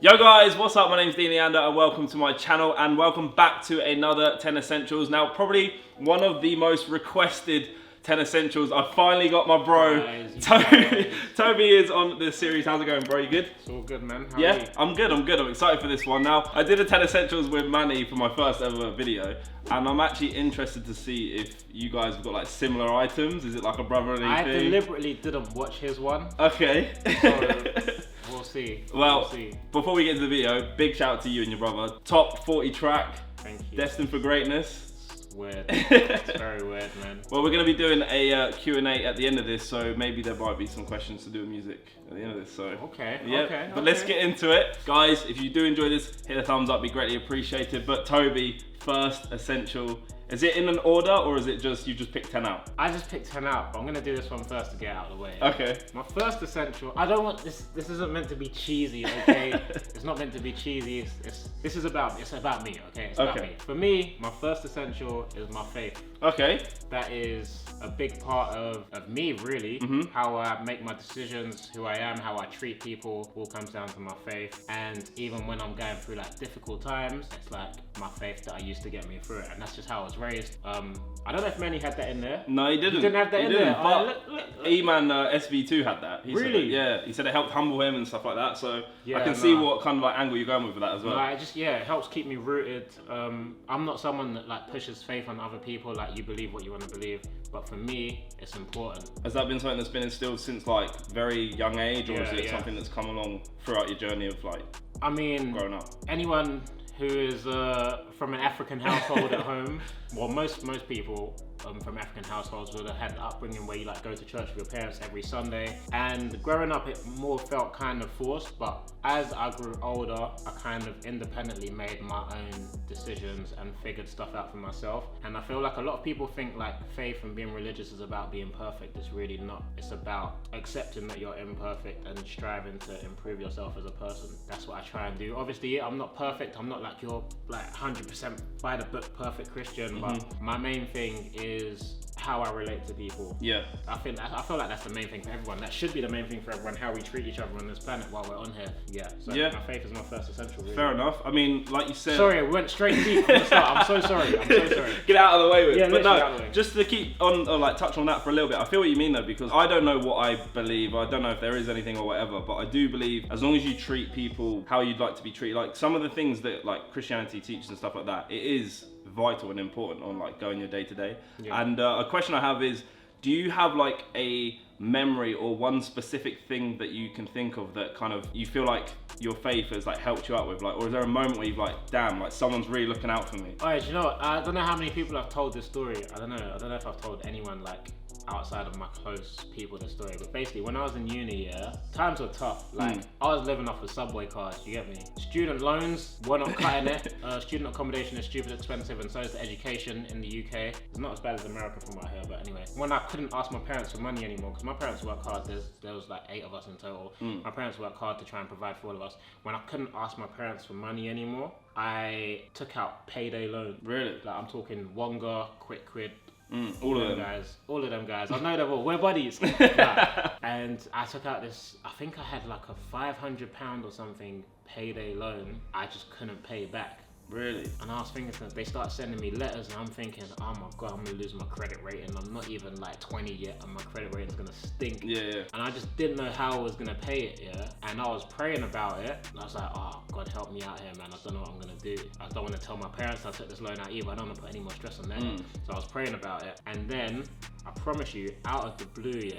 Yo guys, what's up? My name's Leander and welcome to my channel and welcome back to another 10 Essentials. Now, probably one of the most requested 10 Essentials. I finally got my bro, Toby is on this series. How's it going, bro? You good? It's all good, man. How Yeah, are you? I'm good. I'm excited for this one. Now, I did a 10 Essentials with Manny for my first ever video and I'm actually interested to see if you guys have got like similar items. Is it like a brotherly thing? I deliberately didn't watch his one. Okay. So we'll see. Well, we'll see. Before we get into the video, big shout out to you and your brother. Top 40 track. Thank you. Destined for greatness. It's weird. It's very weird, man. Well, we're going to be doing a Q&A at the end of this, so maybe there might be some questions to do with music at the end of this. So Okay. yeah, Okay. but let's get into it. Guys, if you do enjoy this, hit the thumbs up, be greatly appreciated. But Toby, first essential. Is it in an order or is it just, you just picked 10 out? I just picked 10 out, but I'm gonna do this one first to get out of the way. Okay. My first essential. I don't want this. This isn't meant to be cheesy, okay? It's not meant to be cheesy. This is about. It's about me, okay? It's about me. For me, my first essential is my faith. Okay. That is a big part of me, really. How I make my decisions, who I am, how I treat people, all comes down to my faith. And even when I'm going through like difficult times, it's like my faith that I used to get me through it. And that's just how I was raised. I don't know if Manny had that in there. No, he didn't. You didn't have that in there. But Look. E-Man SV2 had that. He Really? Said that, yeah. He said it helped humble him and stuff like that. So Yeah, I can see what kind of like angle you're going with that as well. Like, it helps keep me rooted. I'm not someone that like pushes faith on other people. Like, you believe what you want to believe, but for me, it's important. Has that been something that's been instilled since like very young age, or is it Yeah. something that's come along throughout your journey of like I mean, growing up? anyone who is from an African household at home, well, most people from African households would have had an upbringing where you like go to church with your parents every Sunday. And growing up, it more felt kind of forced. But as I grew older, I kind of independently made my own decisions and figured stuff out for myself. And I feel like a lot of people think like faith and being religious is about being perfect. It's really not. It's about accepting that you're imperfect and striving to improve yourself as a person. That's what I try and do. Obviously, I'm not perfect. I'm not like your like 100% by the book perfect Christian. But my main thing is how I relate to people. Yeah. I feel like that's the main thing for everyone. That should be the main thing for everyone, how we treat each other on this planet while we're on here. Yeah. So my faith is my first essential, really. Fair enough. I mean, like you said. Sorry, we went straight deep from the start. I'm so sorry. Get out of the way with it. Yeah, But literally out of the no, way. just to keep on, or like touch on that for a little bit. I feel what you mean though, because I don't know what I believe. I don't know if there is anything or whatever, but I do believe as long as you treat people how you'd like to be treated, like some of the things that like Christianity teaches and stuff like that, it is vital and important on like going your day to day. And a question I have is, do you have like a memory or one specific thing that you can think of that kind of you feel like your faith has like helped you out with, like, or is there a moment where you've like, damn, like someone's really looking out for me? Alright, you know what? I don't know how many people I've told this story. I don't know if I've told anyone like outside of my close people this story, but basically when I was in uni, times were tough. Like I was living off of subway cards, you get me? Student loans were not cutting it. Student accommodation is stupid expensive, and so is the education in the UK. It's not as bad as America from what I hear, but anyway. When I couldn't ask my parents for money anymore, because my parents work hard, there was like 8 of us in total. My parents worked hard to try and provide for all of us. When I couldn't ask my parents for money anymore, I took out payday loans. Really? Like I'm talking Wonga, Quick Quid, all of them guys. I know them all. We're buddies. Nah. And I took out this. I think I had like a £500 or something payday loan. I just couldn't pay back. Really? And I was thinking, they start sending me letters, and I'm thinking, oh my god, I'm gonna lose my credit rating. I'm not even like 20 yet, and my credit rating's gonna stink. Yeah. And I just didn't know how I was gonna pay it, And I was praying about it, and I was like, oh God, help me out here, man. I don't know what I'm gonna do. I don't want to tell my parents I took this loan out either. I don't want to put any more stress on them. So I was praying about it, and then I promise you, out of the blue,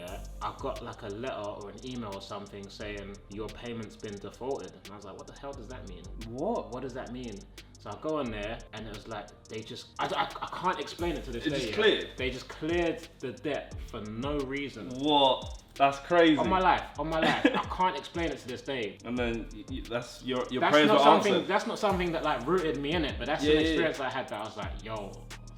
I got like a letter or an email or something saying your payment's been defaulted, and I was like, what the hell does that mean? What does that mean? So I go on there, and it was like, they just, I can't explain it to this day. It just cleared? They just cleared the debt for no reason. What? That's crazy. On my life. I can't explain it to this day. And then that's your That's prayers were answered. That's not something that like rooted me in it, but that's an experience I had that I was like, yo,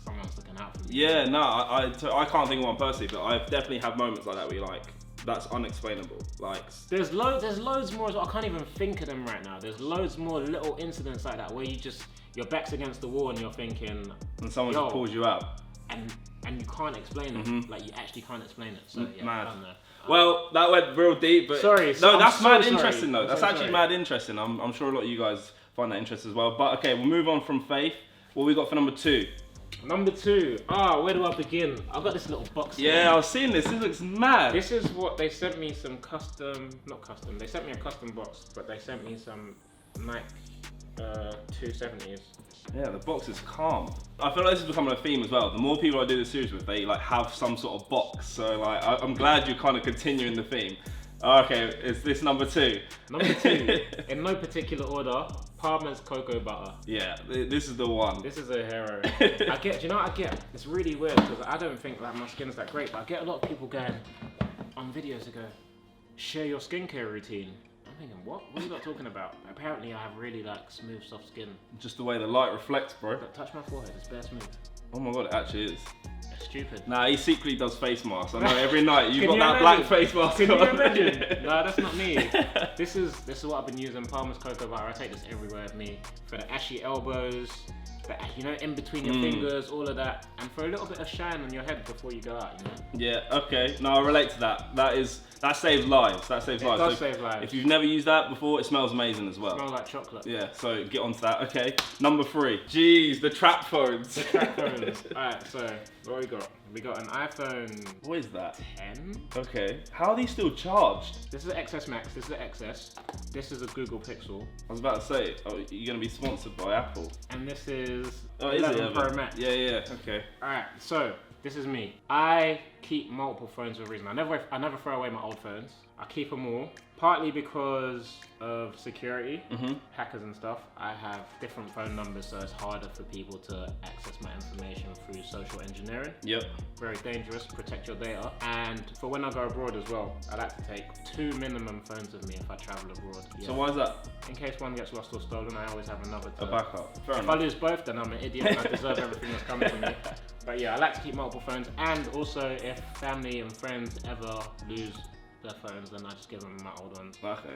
someone's looking out for me. Yeah, no, I can't think of one personally, but I definitely have moments like that where you're like, that's unexplainable. Like, there's loads more as well. I can't even think of them right now. There's loads more little incidents like that where your back's against the wall and you're thinking, and someone just pulls you out. And you can't explain it. Like, you actually can't explain it. So yeah, Mad. I don't know. Well, that went real deep, but Sorry. no, I'm that's so mad sorry. interesting though. I'm That's so actually sorry. mad interesting. I'm sure a lot of you guys find that interesting as well. But okay, we'll move on from faith. What we got for number 2? Number 2. Where do I begin? I've got this little box here. Yeah, I was seeing this. This looks mad. This is what they sent me, some not custom. They sent me a custom box, but they sent me some Nike 270s. Yeah, the box is calm. I feel like this is becoming a theme as well. The more people I do this series with, they like have some sort of box. So like, I'm glad you're kind of continuing the theme. Okay, is this number 2? Number 2, in no particular order, Palmer's cocoa butter. Yeah, this is the one. This is a hero. Do you know what I get? It's really weird because I don't think like my skin's that great, but I get a lot of people going on videos that go, share your skincare routine. I'm thinking, what? What are you not talking about? Apparently I have really like smooth, soft skin. Just the way the light reflects, bro. But touch my forehead, it's bare smooth. Oh my god, it actually is. It's stupid. Nah, he secretly does face masks. I know every night you've got Can that you black imagine? face mask Can on. you imagine? Nah, that's not me. This is what I've been using, Palmer's cocoa butter. I take this everywhere with me for the ashy elbows, in between your fingers, all of that, and for a little bit of shine on your head before you go out, Yeah, okay. No, I relate to that. That saves lives. That saves lives. It does So save lives. if you've never used that before, it smells amazing as well. Smells like chocolate. Yeah, so get onto that. Okay, number 3. Jeez, the trap phones. The track phones. Alright, so what we got? We got an iPhone What is that? 10. Okay, how are these still charged? This is an XS Max. This is an XS. This is a Google Pixel. I was about to say, you're gonna be sponsored by Apple. And this is Oh, is it? 11 Pro Max. Yeah, okay. Alright, so this is me. I keep multiple phones for a reason. I never throw away my old phones. I keep them all, partly because of security, hackers and stuff. I have different phone numbers, so it's harder for people to access my information through social engineering. Yep. Very dangerous, protect your data. And for when I go abroad as well, I like to take 2 minimum phones with me if I travel abroad. Yeah. So why is that? In case one gets lost or stolen, I always have another A to backup. Fair if enough. I lose both, then I'm an idiot and I deserve everything that's coming to me. But yeah, I like to keep multiple phones, and also if family and friends ever lose their phones, then I just give them my old ones. Okay,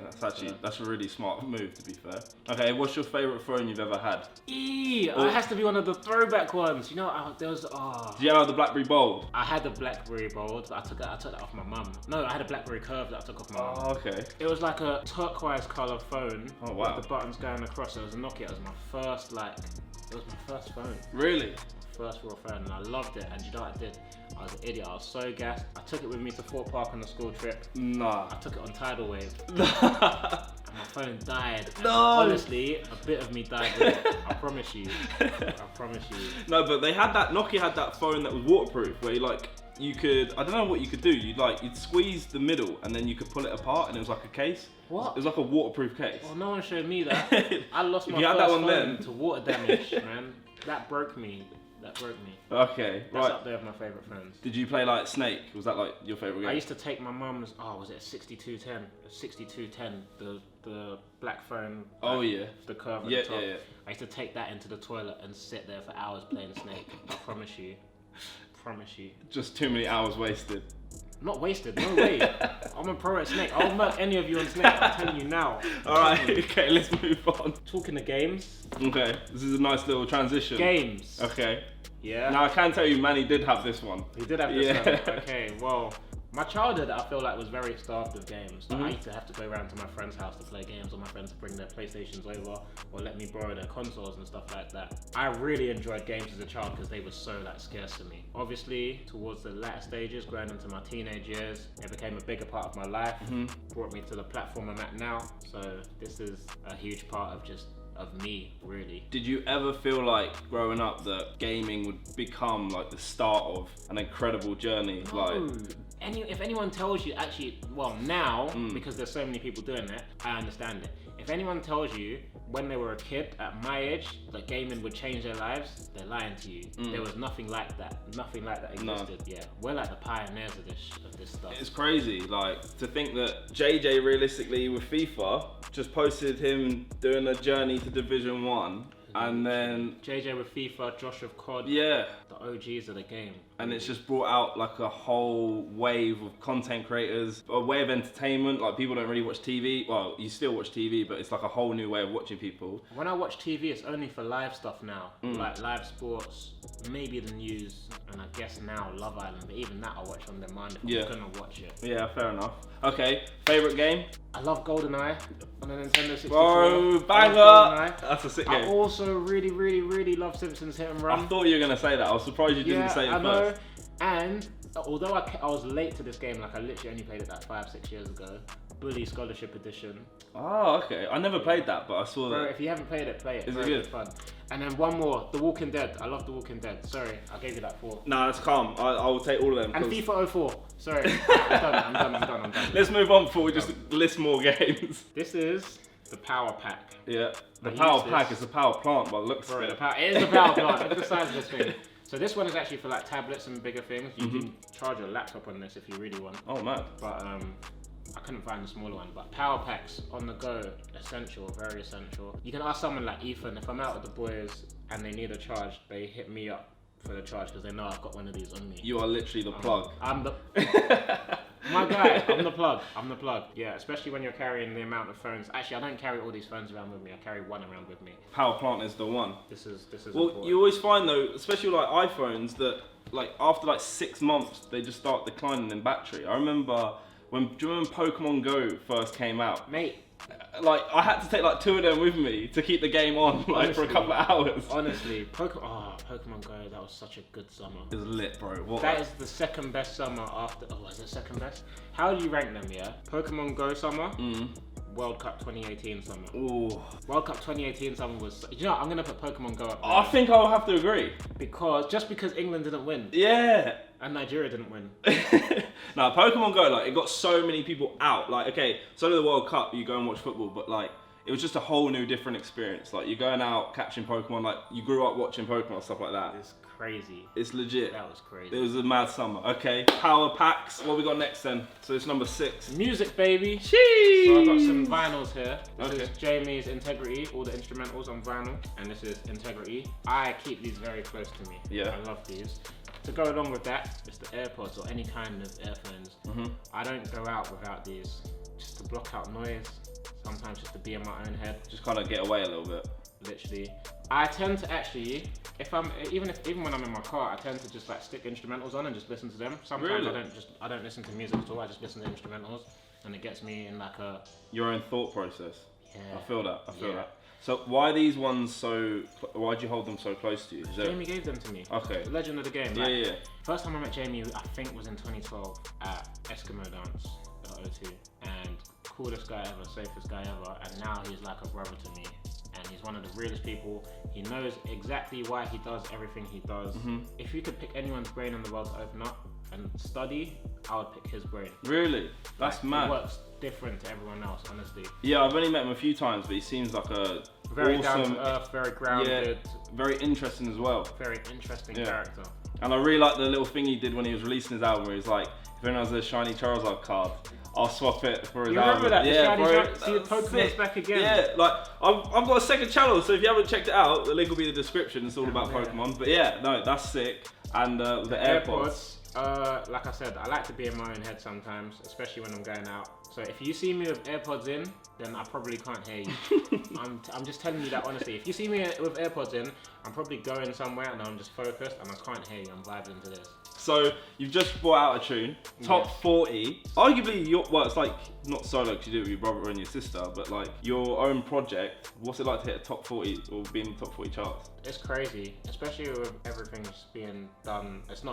that's a really smart move, to be fair. Okay, what's your favourite phone you've ever had? It has to be one of the throwback ones. You know, there was Do you have the BlackBerry Bold? I had the BlackBerry Bold. I took that off my mum. No, I had a BlackBerry Curve that I took off my mum. Oh, okay. It was like a turquoise colour phone. Oh, wow. With the buttons going across. It was a Nokia. It was my first phone. Really? First real phone, and I loved it. And you know what I did? I was an idiot. I was so gassed. I took it with me to Fort Park on the school trip. Nah. I took it on tidal wave. And my phone died. No. Honestly, a bit of me died with it. I promise you. No, but Nokia had that phone that was waterproof, where you could, I don't know what you could do. You'd squeeze the middle and then you could pull it apart, and it was like a case. What? It was like a waterproof case. Well, no one showed me that. I lost my you had first that one phone then? to water damage, man. That broke me. Okay, That's right. up there with my favourite phones. Did you play like Snake? Was that like your favourite game? I used to take my mum's, was it a 6210? A 6210, the black phone. Oh yeah. The curve at Yeah, the top. yeah. I used to take that into the toilet and sit there for hours playing Snake. I promise you. Just too many hours wasted. Not wasted, no way. I'm a pro at Snake. I'll murk any of you on Snake, I'm telling you now. Alright, okay, let's move on. Talking of games. Okay, this is a nice little transition. Games. Okay. Yeah. Now I can tell you Manny did have this one. He did have this one. Okay, well, my childhood I feel like was very starved with games. I used to have to go around to my friend's house to play games, or my friends to bring their PlayStations over, or let me borrow their consoles and stuff like that. I really enjoyed games as a child because they were so scarce to me. Obviously, towards the latter stages, growing into my teenage years, it became a bigger part of my life. Brought me to the platform I'm at now. So this is a huge part of me, really. Did you ever feel like growing up that gaming would become like the start of an incredible journey? No. If anyone tells you, actually, well now, because there's so many people doing it, I understand it. If anyone tells you when they were a kid at my age that gaming would change their lives, they're lying to you. There was nothing like that. Nothing like that existed. No. Yeah, we're like the pioneers of this stuff. It's crazy, like to think that JJ realistically with FIFA just posted him doing a journey to Division 1, and then JJ with FIFA, Josh with COD. Yeah. The OGs of the game. And it's just brought out like a whole wave of content creators, a way of entertainment. Like people don't really watch TV. Well, you still watch TV, but it's like a whole new way of watching people. When I watch TV, it's only for live stuff now, like live sports, maybe the news, and I guess now Love Island. But even that I watch on demand if I'm gonna watch it. Yeah, fair enough. Okay, favorite game? I love GoldenEye on the Nintendo 64. Bro, banger! That's a sick game. I also really love Simpsons Hit and Run. I thought you were gonna say that. I was surprised you didn't say it I first. Know. And although I was late to this game, like I literally only played it like 5-6 years ago. Bully Scholarship Edition. Oh, okay. I never played that, but I saw that. Bro, if you haven't played it, play it. Is it's it good? Fun. And then one more, The Walking Dead. I love The Walking Dead. Sorry, I gave you that 4. Nah, that's calm. I will take all of them. And FIFA 04. Sorry, I'm done. Let's move on before we just list more games. This is the Power Pack. Yeah, the Power Pack is the power plant, but it looks Bro, it is a power plant. Look at the size of this thing. So this one is actually for like tablets and bigger things. You can charge your laptop on this if you really want. Oh man. But I couldn't find the smaller one. But power packs on the go, essential, very essential. You can ask someone like Ethan, if I'm out with the boys and they need a charge, they hit me up for the charge because they know I've got one of these on me. You are literally the plug. I'm the my guy. I'm the plug. Yeah, especially when you're carrying the amount of phones. Actually, I don't carry all these phones around with me. I carry one around with me. Power plant is the one. This is. Well, important. you always find though, especially with, like iPhones, that like after like 6 months they just start declining in battery. I remember when Pokemon Go first came out, mate. Like I had to take like 2 of them with me to keep the game on, like honestly, for a couple of hours. Honestly, Pokemon Go, that was such a good summer. It was lit, bro. That is the second best summer after. Oh, is it second best? How do you rank them? Yeah, Pokemon Go summer. World Cup 2018 summer. Ooh. World Cup 2018 summer was. You know what, I'm gonna put Pokemon Go up there. I think I'll have to agree. Because England didn't win. Yeah. And Nigeria didn't win. Now, Pokemon Go, like, it got so many people out. Like, okay, so did the World Cup, you go and watch football, but like, it was just a whole new different experience. Like, you're going out, catching Pokemon, like, you grew up watching Pokemon, stuff like that. It's crazy. It's legit. That was crazy. It was a mad summer. Okay, power packs. What we got next then? So it's number 6. Music, baby. Sheesh. So I've got some vinyls here. This is Jamie's Integrity, all the instrumentals on vinyl. And this is Integrity. I keep these very close to me. Yeah. I love these. To go along with that, it's the AirPods or any kind of earphones. I don't go out without these, just to block out noise, sometimes just to be in my own head. Just kind of get away a little bit. Literally. I tend to actually, even when I'm in my car, I tend to just like stick instrumentals on and just listen to them. Sometimes really? I don't listen to music at all, I just listen to instrumentals and it gets me in like a... Your own thought process. Yeah. I feel that. So why are these ones why'd you hold them so close to you? Jamie gave them to me. Okay. The legend of the game. Yeah. First time I met Jamie, I think was in 2012 at Eskimo Dance at O2. And coolest guy ever, safest guy ever. And now he's like a brother to me. And he's one of the realest people. He knows exactly why he does everything he does. If you could pick anyone's brain in the world to open up and study, I would pick his brain. Really? That's mad. He works different to everyone else, honestly. Yeah, I've only met him a few times, but he seems like a very awesome, down to earth, very grounded. Yeah, very interesting as well. Very interesting character. And I really like the little thing he did when he was releasing his album, where he's like, if anyone has a shiny Charizard card, I'll swap it for his album. You remember that? Yeah, bro. See the Pokemon's back again. Yeah, like I've got a second channel, so if you haven't checked it out, the link will be in the description. It's all about Pokemon. But yeah, no, that's sick. And the AirPods. Like I said, I like to be in my own head sometimes, especially when I'm going out. So if you see me with AirPods in, then I probably can't hear you. I'm just telling you that honestly. If you see me with AirPods in, I'm probably going somewhere and I'm just focused and I can't hear you. I'm vibing to this. So you've just brought out a tune, top 40. Arguably, it's like not solo because you do it with your brother and your sister, but like your own project. What's it like to hit a top 40 or be in the top 40 charts? It's crazy, especially with everything just being done. It's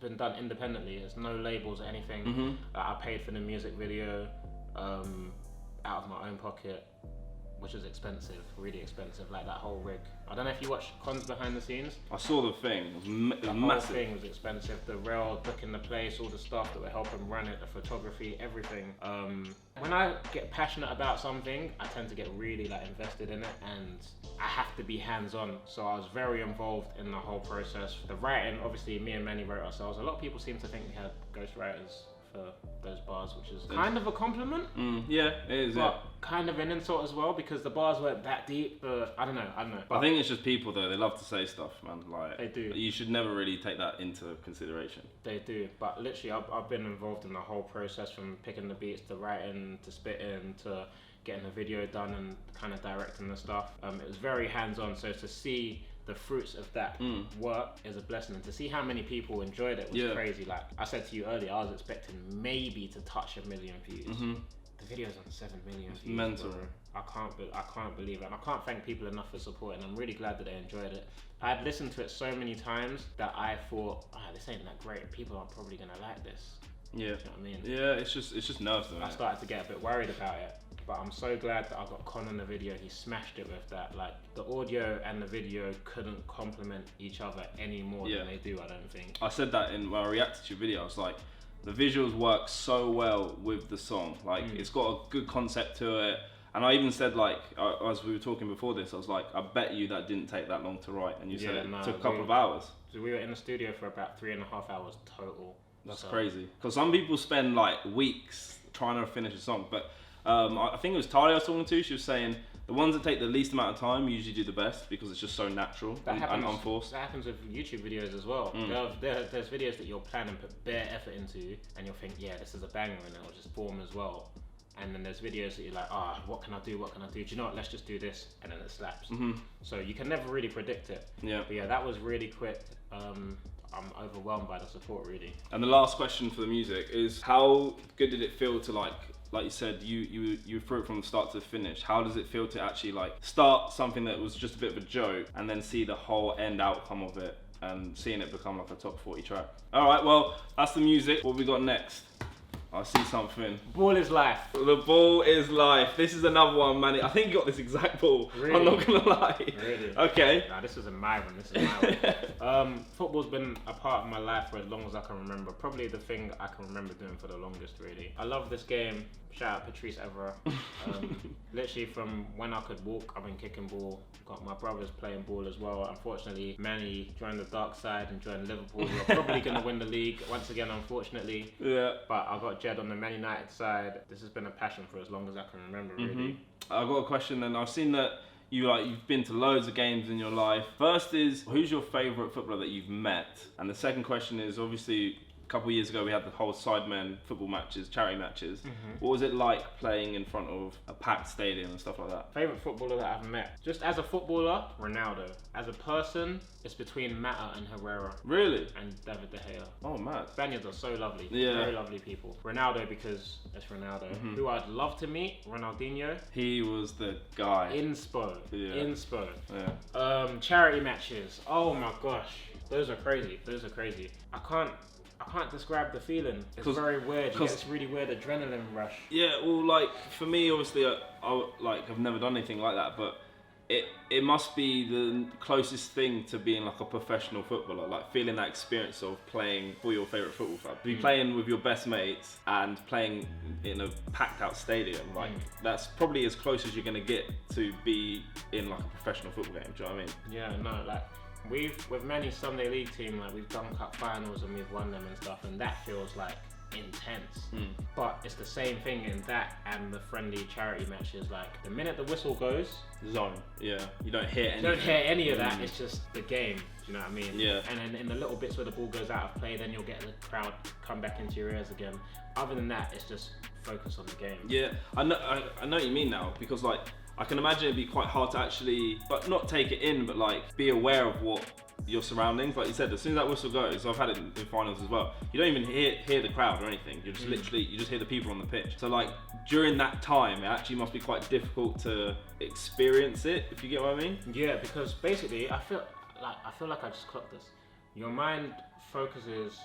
been done independently. There's no labels or anything. I paid for the music video out of my own pocket, which is expensive, really expensive. Like that whole rig. I don't know if you watch Cons behind the scenes. I saw the thing. It was massive. The whole thing was expensive. The rail, booking the place, all the stuff that were helping run it, the photography, everything. When I get passionate about something, I tend to get really like invested in it, and I have to be hands-on. So I was very involved in the whole process. The writing, obviously, me and Manny wrote ourselves. A lot of people seem to think we had ghostwriters for those bars, which is kind of a compliment. Yeah, it is. But kind of an insult as well, because the bars weren't that deep. I don't know. But I think it's just people though. They love to say stuff, man. Like they do. You should never really take that into consideration. They do. But literally, I've been involved in the whole process, from picking the beats to writing to spitting to getting the video done and kind of directing the stuff. It was very hands-on. So to see the fruits of that work is a blessing, and to see how many people enjoyed it was crazy. Like I said to you earlier, I was expecting maybe to touch 1 million views. The video's on 7 million views. Mental. Bro. I can't believe it, and I can't thank people enough for supporting. I'm really glad that they enjoyed it. I had listened to it so many times that I thought, this ain't that great. People are probably gonna like this. Yeah. Do you know what I mean? Yeah, it's just nerves though. I started to get a bit worried about it. But I'm so glad that I got Con on the video. He smashed it with that. Like, the audio and the video couldn't complement each other any more than they do, I don't think. I said that when I reacted to your video. I was like, the visuals work so well with the song. Like, it's got a good concept to it. And I even said, like, as we were talking before this, I was like, I bet you that didn't take that long to write. And you said it took a couple of hours. So we were in the studio for about 3.5 hours total. That's crazy. Because some people spend, like, weeks trying to finish a song. But I think it was Talia I was talking to. She was saying the ones that take the least amount of time usually do the best because it's just so natural and unforced. That happens with YouTube videos as well. There's videos that you'll plan and put bare effort into, and you'll think, yeah, this is a banger, and it'll just form as well. And then there's videos that you're like, what can I do? Do you know what? Let's just do this, and then it slaps. So you can never really predict it. Yeah. But yeah, that was really quick. I'm overwhelmed by the support, really. And the last question for the music is, how good did it feel to like you said, you threw it from the start to the finish. How does it feel to actually like start something that was just a bit of a joke and then see the whole end outcome of it and seeing it become like a top 40 track? All right, well, that's the music. What we got next? I see something. Ball is life. The ball is life. This is another one, man. I think you got this exact ball. Really? I'm not gonna lie. Really? Okay. Nah, this isn't my one. This is my one. Football's been a part of my life for as long as I can remember. Probably the thing I can remember doing for the longest, really. I love this game. Shout out Patrice Evra. Literally from when I could walk, I've been kicking ball. Got my brothers playing ball as well. Unfortunately, Manny joined the dark side and joined Liverpool. We're probably going to win the league once again, unfortunately. Yeah. But I got Jed on the Man United side. This has been a passion for as long as I can remember, really. I've got a question then. I've seen that you've been to loads of games in your life. First is, who's your favourite footballer that you've met? And the second question is, obviously, a couple of years ago we had the whole SIDEMEN football matches, charity matches. What was it like playing in front of a packed stadium and stuff like that? Favourite footballer that I've met? Just as a footballer, Ronaldo. As a person, it's between Mata and Herrera. Really? And David De Gea. Oh, mad. Spaniards are so lovely. Yeah. Very lovely people. Ronaldo because it's Ronaldo. Who I'd love to meet, Ronaldinho. He was the guy. Inspo. Yeah. Inspo. Yeah. Charity matches. Oh my gosh. Those are crazy. I can't describe the feeling. It's very weird. You get this really weird adrenaline rush. Yeah, well, like for me, obviously, I've never done anything like that, but it must be the closest thing to being like a professional footballer, like feeling that experience of playing for your favourite football club. Be playing with your best mates and playing in a packed out stadium, like that's probably as close as you're gonna get to be in like a professional football game. Do you know what I mean? Yeah, no, like. With many Sunday League team, like we've done cup finals and we've won them and stuff, and that feels like intense. But it's the same thing in that and the friendly charity matches. Like the minute the whistle goes, zone. Yeah, you don't hear anything. You don't hear any of that. It's just the game. Do you know what I mean? Yeah. And then in the little bits where the ball goes out of play, then you'll get the crowd come back into your ears again. Other than that, it's just focus on the game. Yeah, I know what you mean now, because like I can imagine it'd be quite hard to actually, but not take it in, but like be aware of what your surroundings. Like you said, as soon as that whistle goes, I've had it in finals as well. You don't even hear the crowd or anything. You're just literally, you just hear the people on the pitch. So like during that time, it actually must be quite difficult to experience it, if you get what I mean. Yeah, because basically, I feel like I just clocked this. Your mind focuses.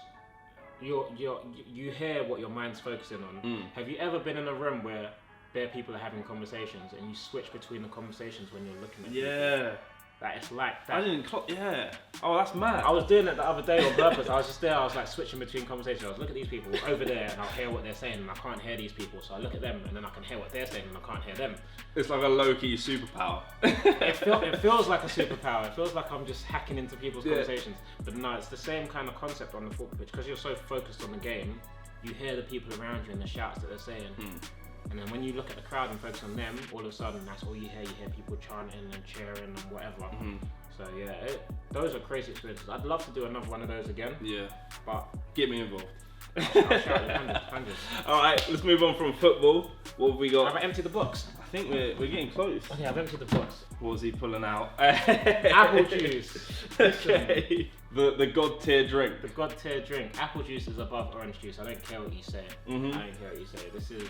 You hear what your mind's focusing on. Have you ever been in a room where bare people are having conversations and you switch between the conversations when you're looking at people? That it's like that. I didn't clock. Yeah. Oh, that's mad. I was doing it the other day on purpose. I was just there. I was like switching between conversations. I was looking at these people over there, and I'll hear what they're saying, and I can't hear these people. So I look at them, and then I can hear what they're saying, and I can't hear them. It's like a low-key superpower. It feels like a superpower. It feels like I'm just hacking into people's conversations. But no, it's the same kind of concept on the football pitch because you're so focused on the game. you hear the people around you and the shouts that they're saying. And then when you look at the crowd and focus on them, all of a sudden that's all you hear. You hear people chanting and cheering and whatever. So yeah, those are crazy experiences. I'd love to do another one of those again. Yeah. But get me involved. I'll shout you hundreds. All right, let's move on from football. What have we got? Have I emptied the box? I think we're getting close. Okay, I've emptied the box. What was he pulling out? Apple juice. Okay. The god tier drink. The god tier drink. Apple juice is above orange juice. I don't care what you say. I don't care what you say. This is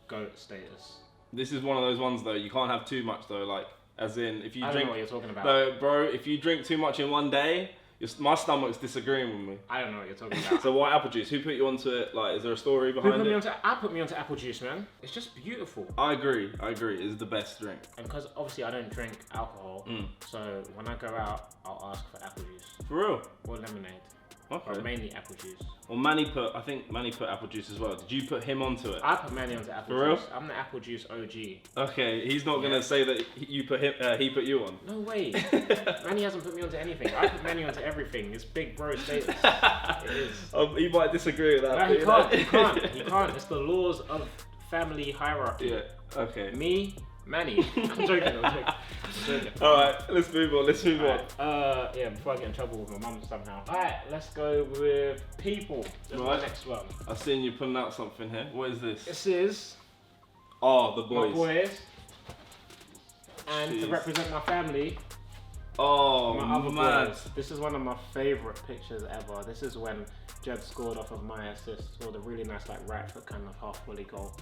GOAT status. This is one of those ones though, you can't have too much though, like, as in, if you I drink... don't know what you're talking about. No, bro, if you drink too much in one day, my stomach's disagreeing with me. I don't know what you're talking about. So why apple juice? Who put you onto it? Like, is there a story behind it? I put me onto apple juice, man. It's just beautiful. I agree. It's the best drink. And because obviously I don't drink alcohol, so when I go out, I'll ask for apple juice. For real? Or lemonade. Okay. Or mainly apple juice. Well, I think Manny put apple juice as well. Did you put him onto it? I put Manny onto apple For juice. real? I'm the apple juice OG. Okay, he's not gonna say that you put him. He put you on. No way. Manny hasn't put me onto anything. I put Manny onto everything. It's big bro status. It is. He might disagree with that. No, he can't. It's the laws of family hierarchy. Yeah. Okay. Me, Manny. I'm joking. Alright, let's move on. Yeah, before I get in trouble with my mum somehow. Alright, let's go with people. That's my next one. I've seen you putting out something here. What is this? This is... Oh, the boys. My boys. And to represent my family... Oh, my other man. boys. This is one of my favourite pictures ever. This is when Jed scored off of my assist. Scored a really nice right foot kind of half volley goal.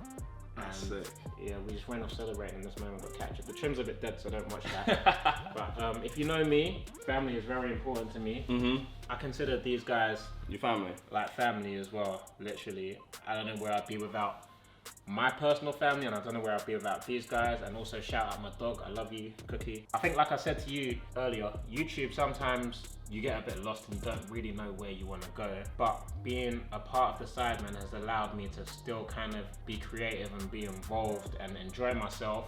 That's sick. Yeah, we just went off celebrating this moment, got captured. The trim's a bit dead, so don't watch that. But if you know me, family is very important to me. I consider these guys your family, like family as well. Literally, I don't know where I'd be without my personal family, and I don't know where I'd be without these guys. And also shout out my dog. I love you, Cookie. I think, like I said to you earlier, YouTube sometimes you get a bit lost and don't really know where you want to go. But being a part of the Sidemen has allowed me to still kind of be creative and be involved and enjoy myself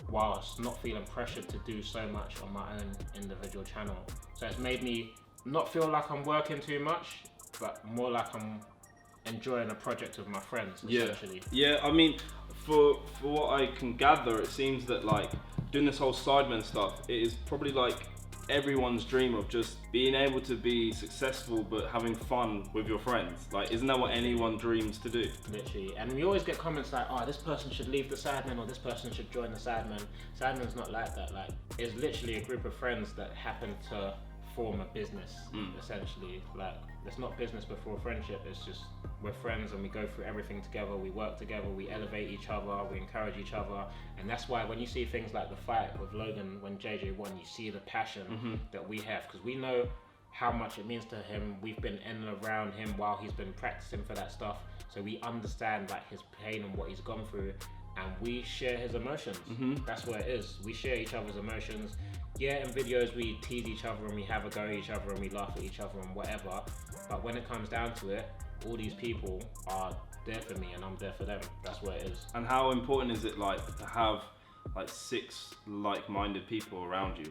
whilst not feeling pressured to do so much on my own individual channel. So it's made me not feel like I'm working too much, but more like I'm enjoying a project with my friends, essentially. Yeah, I mean, for what I can gather, it seems that like doing this whole Sidemen stuff, it is probably like everyone's dream of just being able to be successful but having fun with your friends. Like, isn't that what anyone dreams to do? Literally. And we always get comments like, oh, this person should leave the Sidemen or this person should join the Sidemen. Sidemen's not like that. Like, it's literally a group of friends that happen to form a business, essentially. Like, it's not business before friendship. It's just we're friends and we go through everything together. We work together. We elevate each other. We encourage each other. And that's why when you see things like the fight with Logan when JJ won, you see the passion that we have, because we know how much it means to him. We've been in and around him while he's been practicing for that stuff, so we understand like his pain and what he's gone through, and we share his emotions. That's what it is. We share each other's emotions. Yeah, in videos we tease each other and we have a go at each other and we laugh at each other and whatever, but when it comes down to it, all these people are there for me and I'm there for them. That's what it is. And how important is it like to have like 6 like-minded people around you?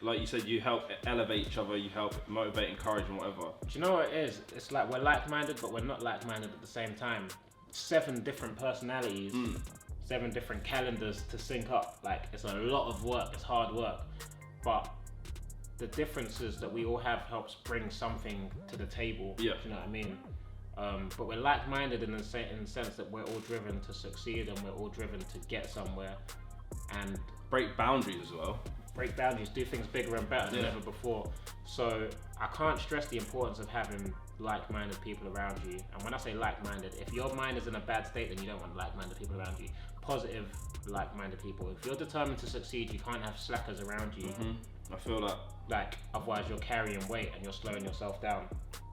Like you said, you help elevate each other, you help motivate, encourage and whatever. Do you know what it is? It's like we're like-minded but we're not like-minded at the same time. 7 different personalities, 7 different calendars to sync up. Like, it's a lot of work, it's hard work, but the differences that we all have helps bring something to the table. Yeah. Do you know what I mean? But we're like-minded in the sense that we're all driven to succeed and we're all driven to get somewhere and break boundaries as well. Break boundaries, do things bigger and better than ever before. So I can't stress the importance of having like-minded people around you. And when I say like-minded, if your mind is in a bad state, then you don't want like-minded people around you. Positive, like-minded people. If you're determined to succeed, you can't have slackers around you. I feel that. Like, otherwise you're carrying weight and you're slowing yourself down.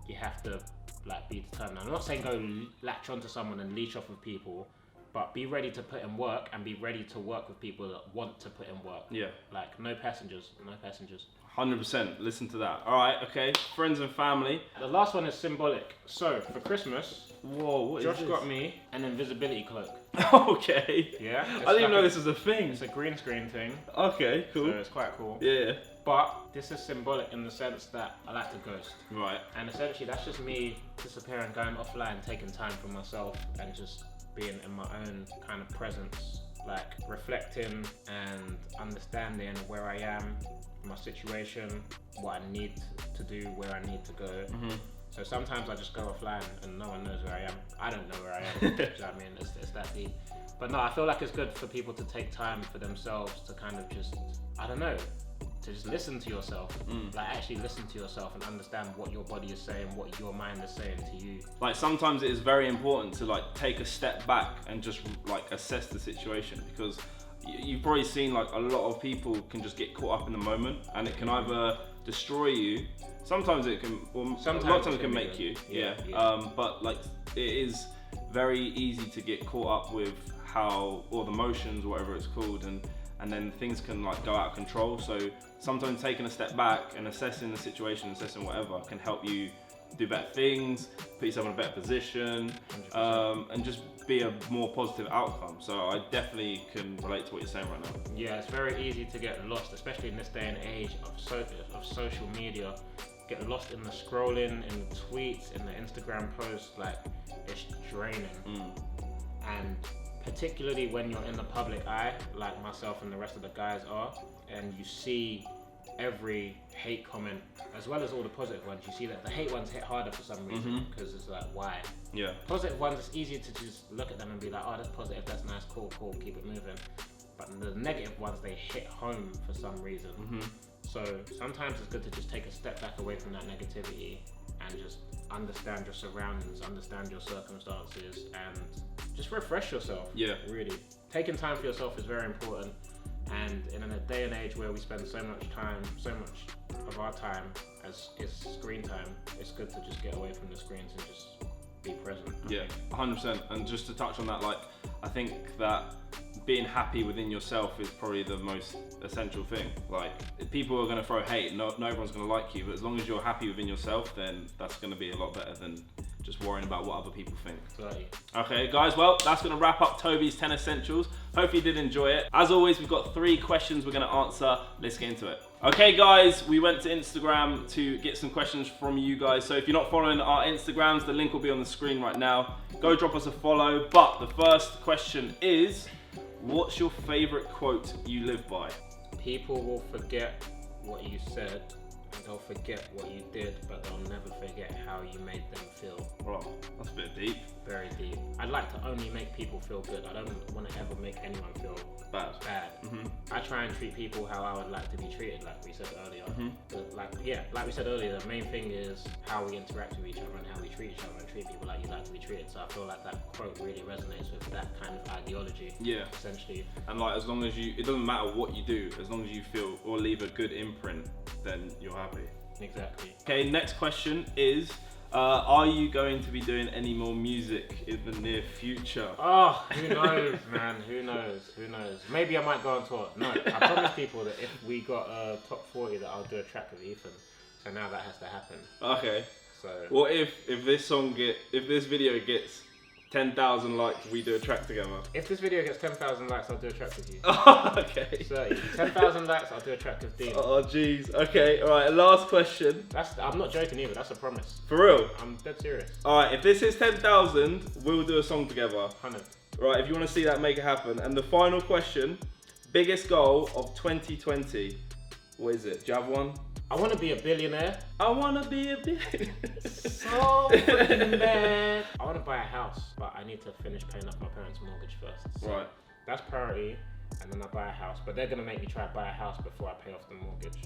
You have to like be determined. I'm not saying go latch onto someone and leech off of people, but be ready to put in work and be ready to work with people that want to put in work. Yeah. Like, no passengers, no passengers. 100%, listen to that. All right, okay, friends and family. The last one is symbolic. So, for Christmas, whoa, what Josh is this? got me an invisibility cloak. Okay. Yeah. I didn't even know this was a thing. It's a green screen thing. Okay, cool. So it's quite cool. Yeah. But this is symbolic in the sense that I like to ghost. Right. And essentially that's just me disappearing, going offline, taking time for myself and just being in my own kind of presence, like reflecting and understanding where I am, my situation, what I need to do, where I need to go. Mm-hmm. So sometimes I just go offline and no one knows where I am. I don't know where I am. Do you know what I mean? It's that deep. But no, I feel like it's good for people to take time for themselves to kind of just, I don't know, to just listen to yourself. Like actually listen to yourself and understand what your body is saying, what your mind is saying to you. Like sometimes it is very important to like take a step back and just like assess the situation, because you've probably seen like a lot of people can just get caught up in the moment, and it can either destroy you. Sometimes it can, or a lot of times it can make you. Yeah. But like it is very easy to get caught up with how, or the emotions, whatever it's called, and then things can like go out of control. So sometimes taking a step back and assessing the situation, assessing whatever, can help you do better things, put yourself in a better position, and just be a more positive outcome. So I definitely can relate to what you're saying right now. Yeah, it's very easy to get lost, especially in this day and age of social media. Get lost in the scrolling, in the tweets, in the Instagram posts. Like, it's draining. And particularly when you're in the public eye, like myself and the rest of the guys are, and you see every hate comment as well as all the positive ones. You see that the hate ones hit harder for some reason, because it's like, why? Yeah. Positive ones, it's easier to just look at them and be like, oh, that's positive, that's nice, cool, keep it moving. But the negative ones, they hit home for some reason. So sometimes it's good to just take a step back away from that negativity and just understand your surroundings, understand your circumstances, and just refresh yourself. Yeah. Really. Taking time for yourself is very important. And in a day and age where we spend so much time, so much of our time as is screen time, it's good to just get away from the screens and just be present. Yeah, 100%. And just to touch on that, like, I think that being happy within yourself is probably the most essential thing. Like, people are going to throw hate, no everyone's going to like you, but as long as you're happy within yourself, then that's going to be a lot better than just worrying about what other people think. Right. Okay, guys, well, that's going to wrap up Tobi's 10 Essentials. Hopefully you did enjoy it. As always, we've got 3 questions we're going to answer. Let's get into it. Okay, guys, we went to Instagram to get some questions from you guys. So if you're not following our Instagrams, the link will be on the screen right now. Go drop us a follow. But the first question is, what's your favorite quote you live by? People will forget what you said, and they'll forget what you did, but they'll never forget how you made them feel. Wow, that's a bit deep. Very deep. I'd like to only make people feel good. I don't want to ever make anyone feel bad. I try and treat people how I would like to be treated, like we said earlier. Like we said earlier, the main thing is how we interact with each other and how we treat each other and treat people like you like to be treated. So I feel like that quote really resonates with that kind of ideology. Yeah. Essentially. And like, as long as you, it doesn't matter what you do, as long as you feel or leave a good imprint, then you're happy. Exactly. Okay, next question is, are you going to be doing any more music in the near future? Oh, who knows, man? Who knows? Maybe I might go on tour. No, I promise people that if we got a top 40, that I'll do a track with Ethan. So now that has to happen. Okay. So. What if this video gets 10,000 likes, we do a track together? If this video gets 10,000 likes, I'll do a track with you. Okay. So 10,000 likes, I'll do a track with Dean. Oh jeez. Okay. All right. Last question. I'm not joking either. That's a promise. For real? I'm dead serious. All right. If this is 10,000, we'll do a song together. 100. Right. If you want to see that, make it happen. And the final question: biggest goal of 2020? What is it? Do you have one? I want to be a billionaire. I want to be a billionaire. So freaking bad. I want to buy a house, but I need to finish paying off my parents' mortgage first. So right. That's priority, and then I buy a house. But they're going to make me try to buy a house before I pay off the mortgage.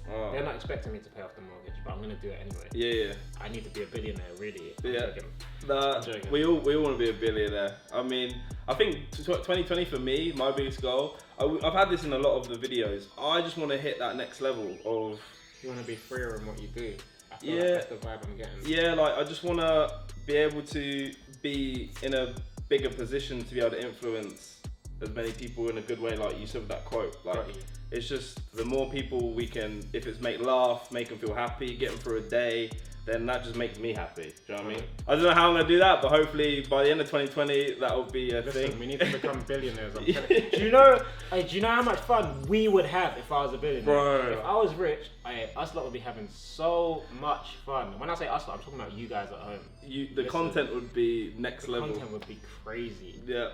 Oh. They're not expecting me to pay off the mortgage, but I'm going to do it anyway. Yeah. I need to be a billionaire, really. I'm joking. We all want to be a billionaire. I mean, I think 2020 for me, my biggest goal, I've had this in a lot of the videos. I just want to hit that next level of... You want to be freer in what you do. I feel like that's the vibe I'm getting. Yeah, like I just want to be able to be in a bigger position to be able to influence as many people in a good way, like you said with that quote. Like, it's just the more people we can, if it's make laugh, make them feel happy, get them through a day, then that just makes me happy. Do you know what I mean? I don't know how I'm gonna do that, but hopefully by the end of 2020 that will be a thing. We need to become billionaires. I'm telling you. Do you know how much fun we would have if I was a billionaire? Bro. If I was rich, us lot would be having so much fun. When I say us lot, I'm talking about you guys at home. The content would be next level. Content would be crazy. Yeah.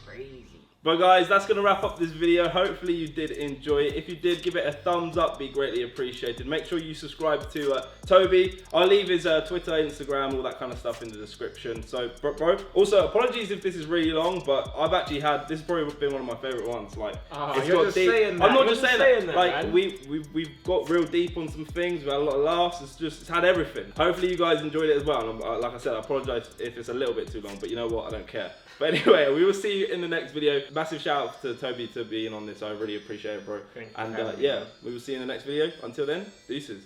Crazy. But guys, that's going to wrap up this video. Hopefully you did enjoy it. If you did, give it a thumbs up, be greatly appreciated. Make sure you subscribe to Tobi. I'll leave his Twitter, Instagram, all that kind of stuff in the description. So, bro, also apologies if this is really long, but I've actually had, this has probably been one of my favorite ones. Like, it's you're got just deep. saying that. I'm not You're just just saying that. that, Like, man. we've got real deep on some things. We had a lot of laughs. It's had everything. Hopefully you guys enjoyed it as well. And like I said, I apologize if it's a little bit too long, but you know what? I don't care. But anyway, we will see you in the next video. Massive shout out to Tobi to being on this. I really appreciate it, bro. Thank you and for having me, yeah, man. we will see you in the next video. Until then, deuces.